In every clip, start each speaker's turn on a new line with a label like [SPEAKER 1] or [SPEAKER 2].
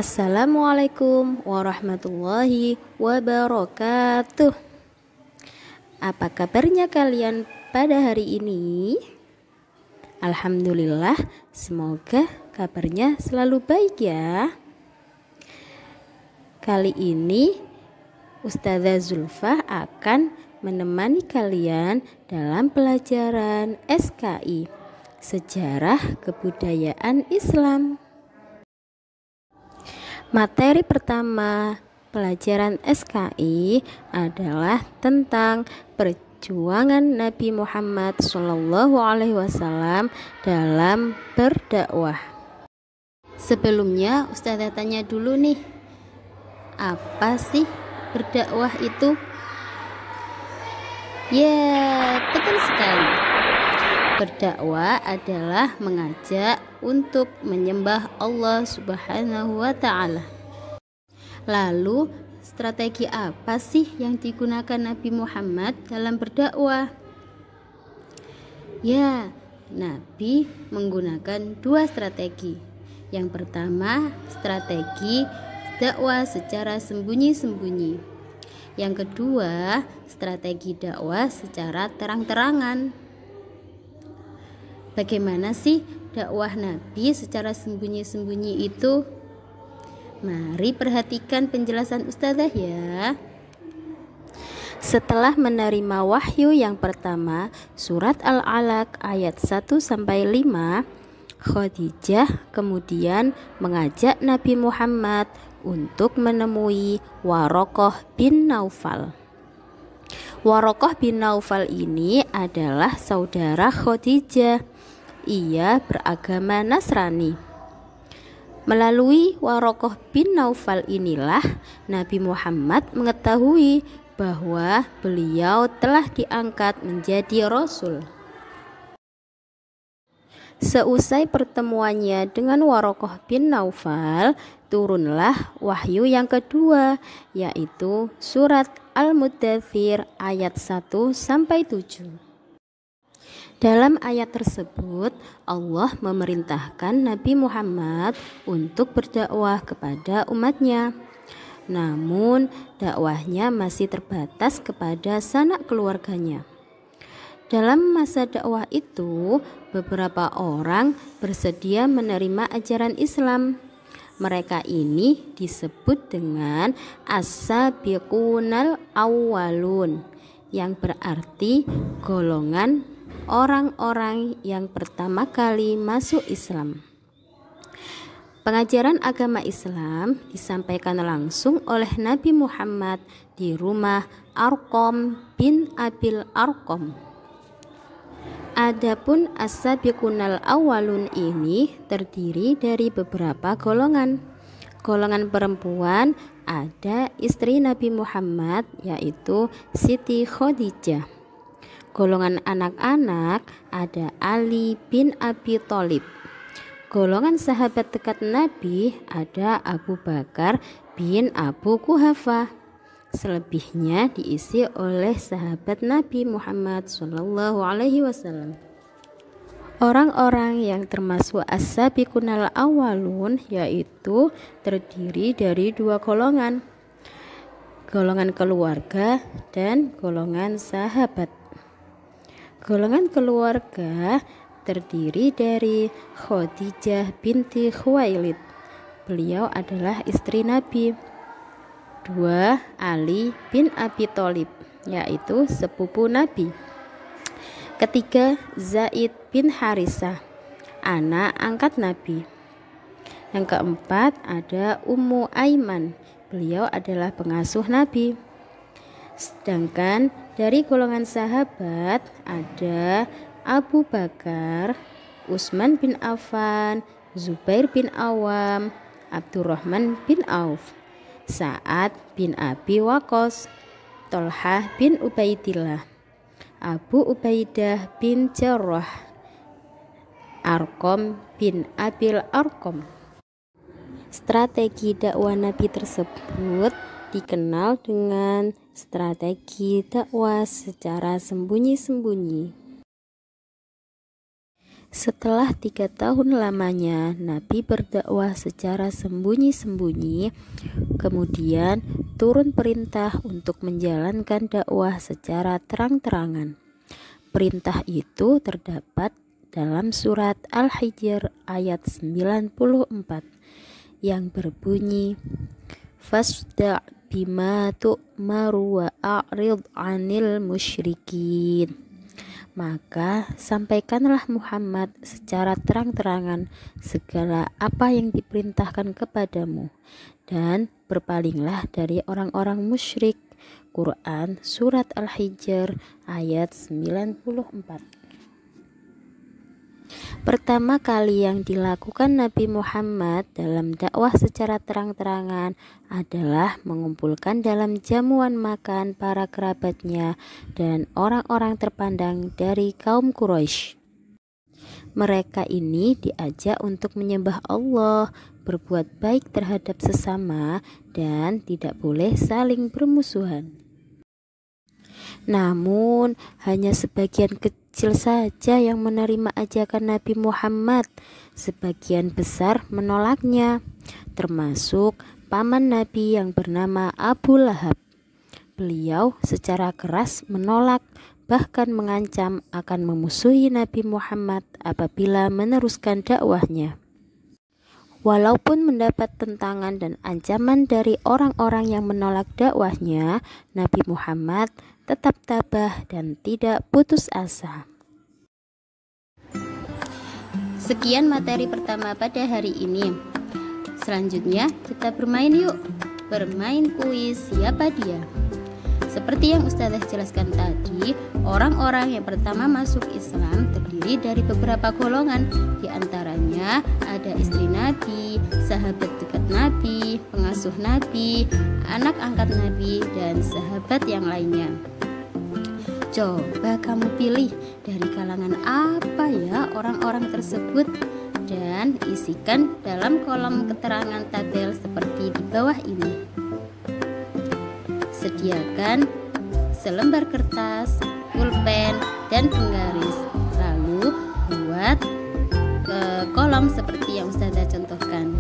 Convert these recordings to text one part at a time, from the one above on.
[SPEAKER 1] Assalamualaikum warahmatullahi wabarakatuh. Apa kabarnya kalian pada hari ini? Alhamdulillah, semoga kabarnya selalu baik ya. Kali ini Ustazah Zulfa akan menemani kalian dalam pelajaran SKI, Sejarah Kebudayaan Islam. Materi pertama pelajaran SKI adalah tentang perjuangan Nabi Muhammad SAW dalam berdakwah. Sebelumnya Ustazah tanya dulu nih, apa sih berdakwah itu? Ya, betul sekali. Berdakwah adalah mengajak untuk menyembah Allah Subhanahu wa Ta'ala. Lalu, strategi apa sih yang digunakan Nabi Muhammad dalam berdakwah? Ya, Nabi menggunakan dua strategi. Yang pertama, strategi dakwah secara sembunyi-sembunyi. Yang kedua, strategi dakwah secara terang-terangan. Bagaimana sih dakwah Nabi secara sembunyi-sembunyi itu? Mari perhatikan penjelasan Ustazah ya. Setelah menerima wahyu yang pertama, surat Al-Alaq ayat 1-5, Khadijah kemudian mengajak Nabi Muhammad untuk menemui Waraqah bin Naufal. Waraqah bin Naufal ini adalah saudara Khadijah. Ia beragama Nasrani. Melalui Waraqah bin Naufal inilah Nabi Muhammad mengetahui bahwa beliau telah diangkat menjadi Rasul. Seusai pertemuannya dengan Waraqah bin Naufal, turunlah wahyu yang kedua, yaitu surat Al-Muddathir ayat 1-7. Dalam ayat tersebut, Allah memerintahkan Nabi Muhammad untuk berdakwah kepada umatnya. Namun, dakwahnya masih terbatas kepada sanak keluarganya. Dalam masa dakwah itu, beberapa orang bersedia menerima ajaran Islam. Mereka ini disebut dengan as-sabiqunal awwalun, yang berarti golongan orang-orang yang pertama kali masuk Islam. Pengajaran agama Islam disampaikan langsung oleh Nabi Muhammad di rumah Arqam bin Abil Arqam. Adapun as-sabiqunal awwalun ini terdiri dari beberapa golongan. Golongan perempuan ada istri Nabi Muhammad, yaitu Siti Khadijah. Golongan anak-anak ada Ali bin Abi Thalib. Golongan sahabat dekat Nabi ada Abu Bakar bin Abu Quhafah. Selebihnya diisi oleh sahabat Nabi Muhammad SAW. Orang-orang yang termasuk as-sabiqunal awwalun yaitu terdiri dari dua golongan, golongan keluarga dan golongan sahabat. Golongan keluarga terdiri dari Khadijah binti Khuwailid. Beliau adalah istri Nabi. 2. Ali bin Abi Thalib, yaitu sepupu Nabi. 3. Zaid bin Harisah, anak angkat Nabi. Yang keempat ada Ummu Aiman. Beliau adalah pengasuh Nabi. Sedangkan dari golongan sahabat ada Abu Bakar, Utsman bin Affan, Zubair bin Awam, Abdurrahman bin Auf, Sa'ad bin Abi Waqqas, Thalhah bin Ubaidillah, Abu Ubaidah bin Jarrah, Arqam bin Abil Arqam. Strategi dakwah Nabi tersebut dikenal dengan strategi dakwah secara sembunyi-sembunyi. Setelah 3 tahun lamanya Nabi berdakwah secara sembunyi-sembunyi, kemudian turun perintah untuk menjalankan dakwah secara terang-terangan. Perintah itu terdapat dalam surat Al-Hijr ayat 94 yang berbunyi, Fasda' bima tu'maru wa a'rid 'anil musyrikin. Maka sampaikanlah Muhammad secara terang-terangan segala apa yang diperintahkan kepadamu dan berpalinglah dari orang-orang musyrik. Quran surat Al-Hijr ayat 94. Pertama kali yang dilakukan Nabi Muhammad dalam dakwah secara terang-terangan adalah mengumpulkan dalam jamuan makan para kerabatnya dan orang-orang terpandang dari kaum Quraisy. Mereka ini diajak untuk menyembah Allah, berbuat baik terhadap sesama, dan tidak boleh saling bermusuhan. Namun hanya sebagian kecil saja yang menerima ajakan Nabi Muhammad. Sebagian besar menolaknya, termasuk paman Nabi yang bernama Abu Lahab. Beliau secara keras menolak, bahkan mengancam akan memusuhi Nabi Muhammad apabila meneruskan dakwahnya. Walaupun mendapat tentangan dan ancaman dari orang-orang yang menolak dakwahnya, Nabi Muhammad tetap tabah dan tidak putus asa. Sekian materi pertama pada hari ini. Selanjutnya kita bermain yuk. Bermain kuis siapa dia. Seperti yang Ustazah jelaskan tadi, orang-orang yang pertama masuk Islam terdiri dari beberapa golongan. Di antaranya ada istri Nabi, sahabat dekat Nabi, pengasuh Nabi, anak angkat Nabi, dan sahabat yang lainnya. Coba kamu pilih dari kalangan apa ya orang-orang tersebut dan isikan dalam kolom keterangan tabel seperti di bawah ini. Sediakan selembar kertas, pulpen, dan penggaris. Lalu buat kolom seperti yang Ustazah contohkan.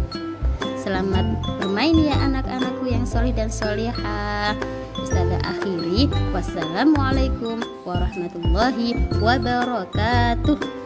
[SPEAKER 1] Selamat bermain ya anak-anakku yang solih dan solihah. Ustazah akhiri. Wassalamualaikum warahmatullahi wabarakatuh.